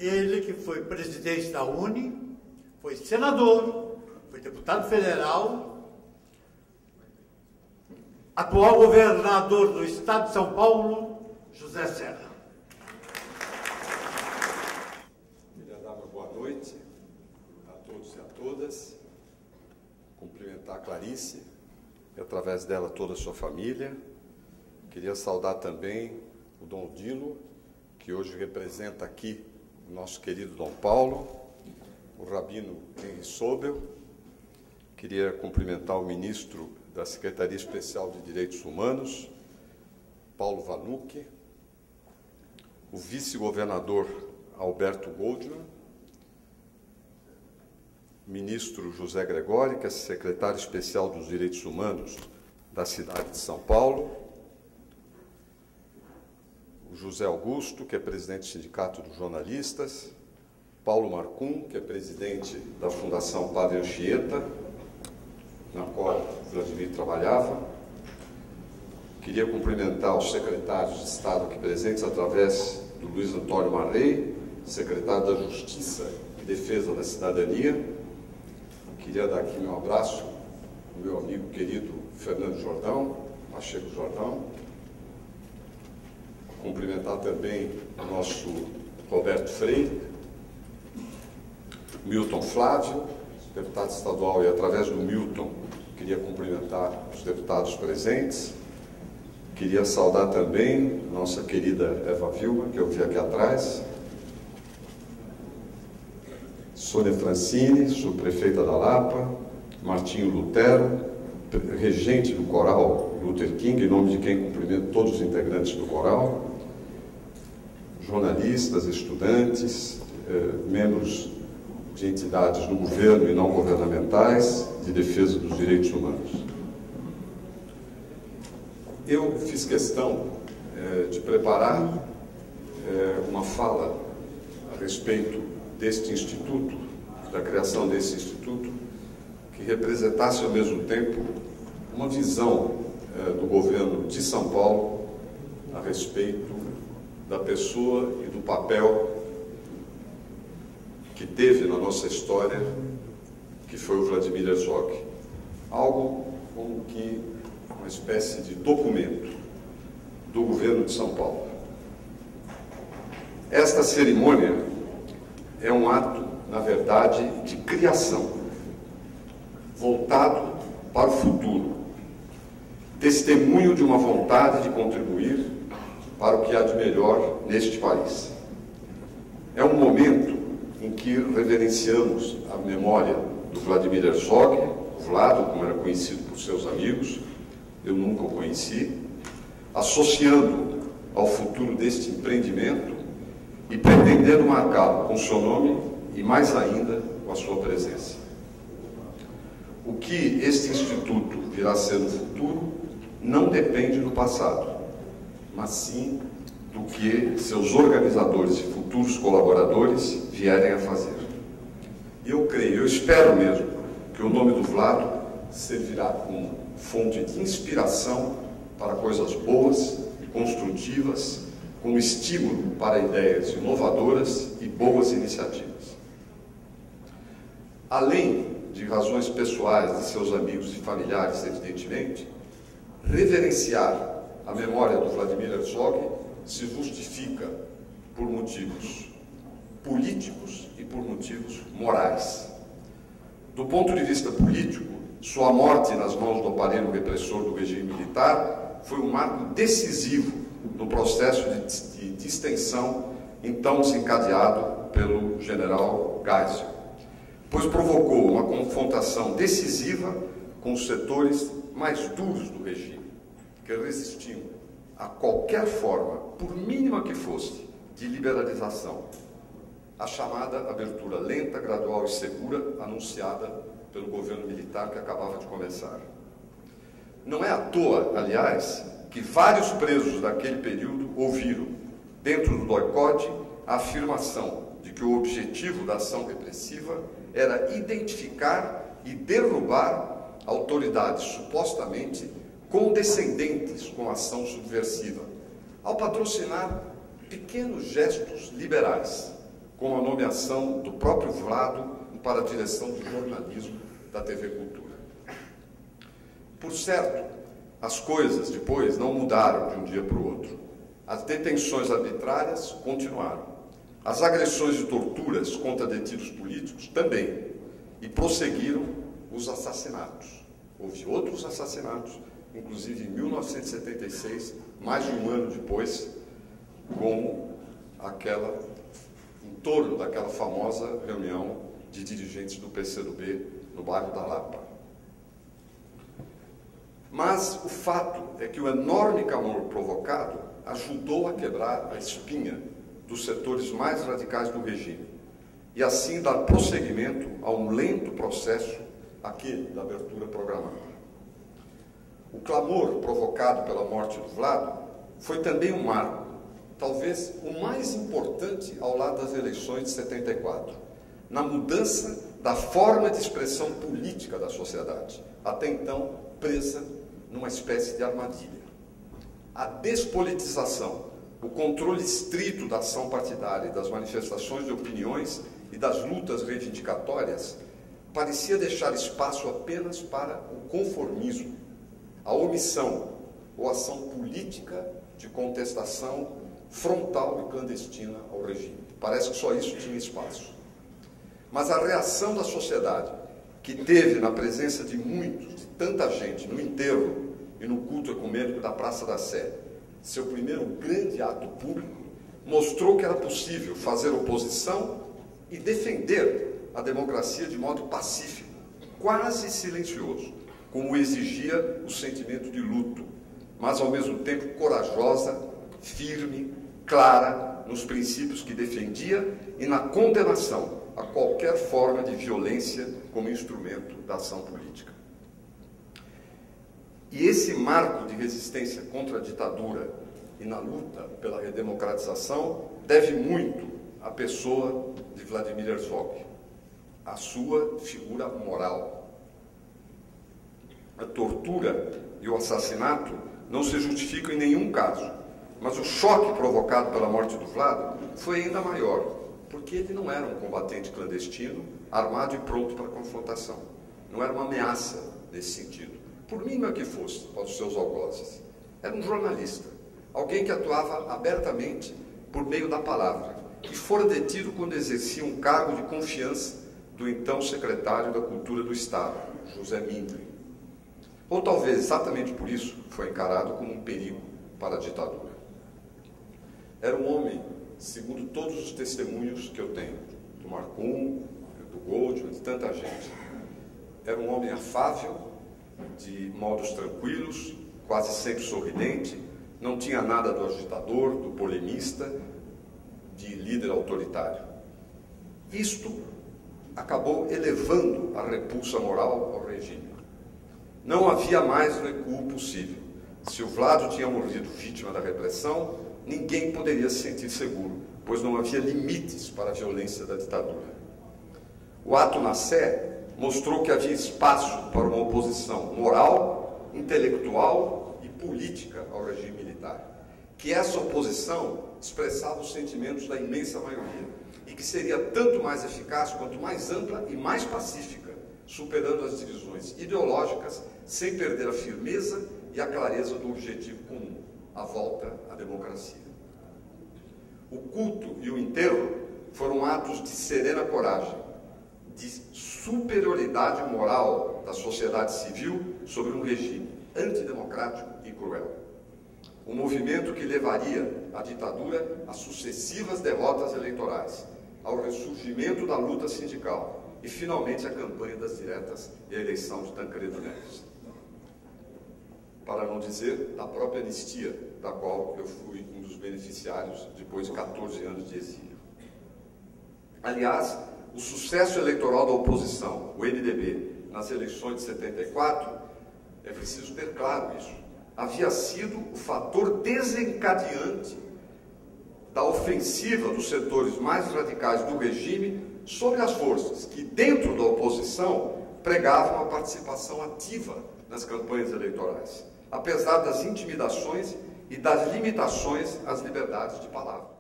Ele que foi presidente da UNE, foi senador, foi deputado federal, atual governador do estado de São Paulo, José Serra. Queria dar uma boa noite a todos e a todas, cumprimentar a Clarice e através dela toda a sua família. Queria saudar também o Dom Odilo, que hoje representa aqui o nosso querido Dom Paulo, o Rabino Henry Sobel. Queria cumprimentar o ministro da Secretaria Especial de Direitos Humanos, Paulo Vanucchi, o vice-governador Alberto Goldman, o ministro José Gregóri, que é secretário especial dos Direitos Humanos da cidade de São Paulo, o José Augusto, que é presidente do Sindicato dos Jornalistas, Paulo Marcum, que é presidente da Fundação Padre Anchieta, na qual Vladimir trabalhava. Queria cumprimentar os secretários de Estado aqui presentes, através do Luiz Antônio Marrei, secretário da Justiça e Defesa da Cidadania. Queria dar aqui meu abraço ao meu amigo querido Fernando Jordão, Pacheco Jordão. Cumprimentar também o nosso Roberto Freire, Milton Flávio, deputado estadual, e através do Milton queria cumprimentar os deputados presentes. Queria saudar também nossa querida Eva Vilma, que eu vi aqui atrás, Sônia Francini, subprefeita da Lapa, Martinho Lutero, regente do coral Luther King, em nome de quem cumprimento todos os integrantes do coral, jornalistas, estudantes, membros de entidades do governo e não governamentais de defesa dos direitos humanos. Eu fiz questão de preparar uma fala a respeito deste instituto, da criação desse instituto, que representasse ao mesmo tempo uma visão do governo de São Paulo a respeito da pessoa e do papel que teve na nossa história, que foi o Vladimir Herzog. Algo como que uma espécie de documento do governo de São Paulo. Esta cerimônia é um ato, na verdade, de criação, voltado para o futuro, testemunho de uma vontade de contribuir para o que há de melhor neste país. É um momento em que reverenciamos a memória do Vladimir Herzog, o Vlado, como era conhecido por seus amigos, eu nunca o conheci, associando ao futuro deste empreendimento e pretendendo marcá-lo com seu nome e, mais ainda, com a sua presença. O que este instituto virá a ser no futuro não depende do passado, mas sim do que seus organizadores e futuros colaboradores vierem a fazer. Eu creio, eu espero mesmo, que o nome do Vlado servirá como fonte de inspiração para coisas boas e construtivas, como estímulo para ideias inovadoras e boas iniciativas. Além de razões pessoais de seus amigos e familiares, evidentemente, reverenciar a memória do Vladimir Herzog se justifica por motivos políticos e por motivos morais. Do ponto de vista político, sua morte nas mãos do aparelho repressor do regime militar foi um marco decisivo no processo de distensão então desencadeado pelo general Geisel, pois provocou uma confrontação decisiva com os setores mais duros do regime, que resistiam a qualquer forma, por mínima que fosse, de liberalização, a chamada abertura lenta, gradual e segura anunciada pelo governo militar que acabava de começar. Não é à toa, aliás, que vários presos daquele período ouviram, dentro do doicote, a afirmação de que o objetivo da ação repressiva era identificar e derrubar autoridades supostamente condescendentes com a ação subversiva, ao patrocinar pequenos gestos liberais, com a nomeação do próprio Vlado para a direção de jornalismo da TV Cultura. Por certo, as coisas depois não mudaram de um dia para o outro. As detenções arbitrárias continuaram. As agressões e torturas contra detidos políticos também. E prosseguiram os assassinatos. Houve outros assassinatos, inclusive em 1976, mais de um ano depois, como em torno daquela famosa reunião de dirigentes do PCdoB no bairro da Lapa. Mas o fato é que o enorme clamor provocado ajudou a quebrar a espinha dos setores mais radicais do regime e assim dar prosseguimento a um lento processo, aquele da abertura programada. O clamor provocado pela morte do Vlado foi também um marco, talvez o mais importante ao lado das eleições de 74, na mudança da forma de expressão política da sociedade, até então presa numa espécie de armadilha. A despolitização, o controle estrito da ação partidária e das manifestações de opiniões e das lutas reivindicatórias parecia deixar espaço apenas para o conformismo, a omissão ou ação política de contestação frontal e clandestina ao regime. Parece que só isso tinha espaço. Mas a reação da sociedade, que teve na presença de muitos, de tanta gente, no enterro e no culto ecumênico da Praça da Sé, seu primeiro grande ato público, mostrou que era possível fazer oposição e defender a democracia de modo pacífico, quase silencioso, como exigia o sentimento de luto, mas ao mesmo tempo corajosa, firme, clara nos princípios que defendia e na condenação a qualquer forma de violência como instrumento da ação política. E esse marco de resistência contra a ditadura e na luta pela redemocratização deve muito à pessoa de Vladimir Herzog, à sua figura moral. A tortura e o assassinato não se justificam em nenhum caso, mas o choque provocado pela morte do Vlado foi ainda maior, porque ele não era um combatente clandestino, armado e pronto para a confrontação. Não era uma ameaça nesse sentido, por mínima que fosse, aos seus algozes. Era um jornalista, alguém que atuava abertamente por meio da palavra, e fora detido quando exercia um cargo de confiança do então secretário da Cultura do Estado, José Mindlin. Ou talvez exatamente por isso foi encarado como um perigo para a ditadura. Era um homem, segundo todos os testemunhos que eu tenho, do Marcum, do Goldman, de tanta gente, era um homem afável, de modos tranquilos, quase sempre sorridente, não tinha nada do agitador, do polemista, de líder autoritário. Isto acabou elevando a repulsa moral ao regime. Não havia mais recuo possível. Se o Vlado tinha morrido vítima da repressão, ninguém poderia se sentir seguro, pois não havia limites para a violência da ditadura. O ato na Sé mostrou que havia espaço para uma oposição moral, intelectual e política ao regime militar, que essa oposição expressava os sentimentos da imensa maioria e que seria tanto mais eficaz quanto mais ampla e mais pacífica, superando as divisões ideológicas sem perder a firmeza e a clareza do objetivo comum, a volta à democracia. O culto e o enterro foram atos de serena coragem, de superioridade moral da sociedade civil sobre um regime antidemocrático e cruel. Um movimento que levaria a ditadura a sucessivas derrotas eleitorais, ao ressurgimento da luta sindical e, finalmente, a campanha das diretas e a eleição de Tancredo Neves. Para não dizer da própria anistia, da qual eu fui um dos beneficiários depois de 14 anos de exílio. Aliás, o sucesso eleitoral da oposição, o MDB, nas eleições de 74, é preciso ter claro isso, havia sido o fator desencadeante da ofensiva dos setores mais radicais do regime sobre as forças que, dentro da oposição, pregavam a participação ativa nas campanhas eleitorais, apesar das intimidações e das limitações às liberdades de palavra.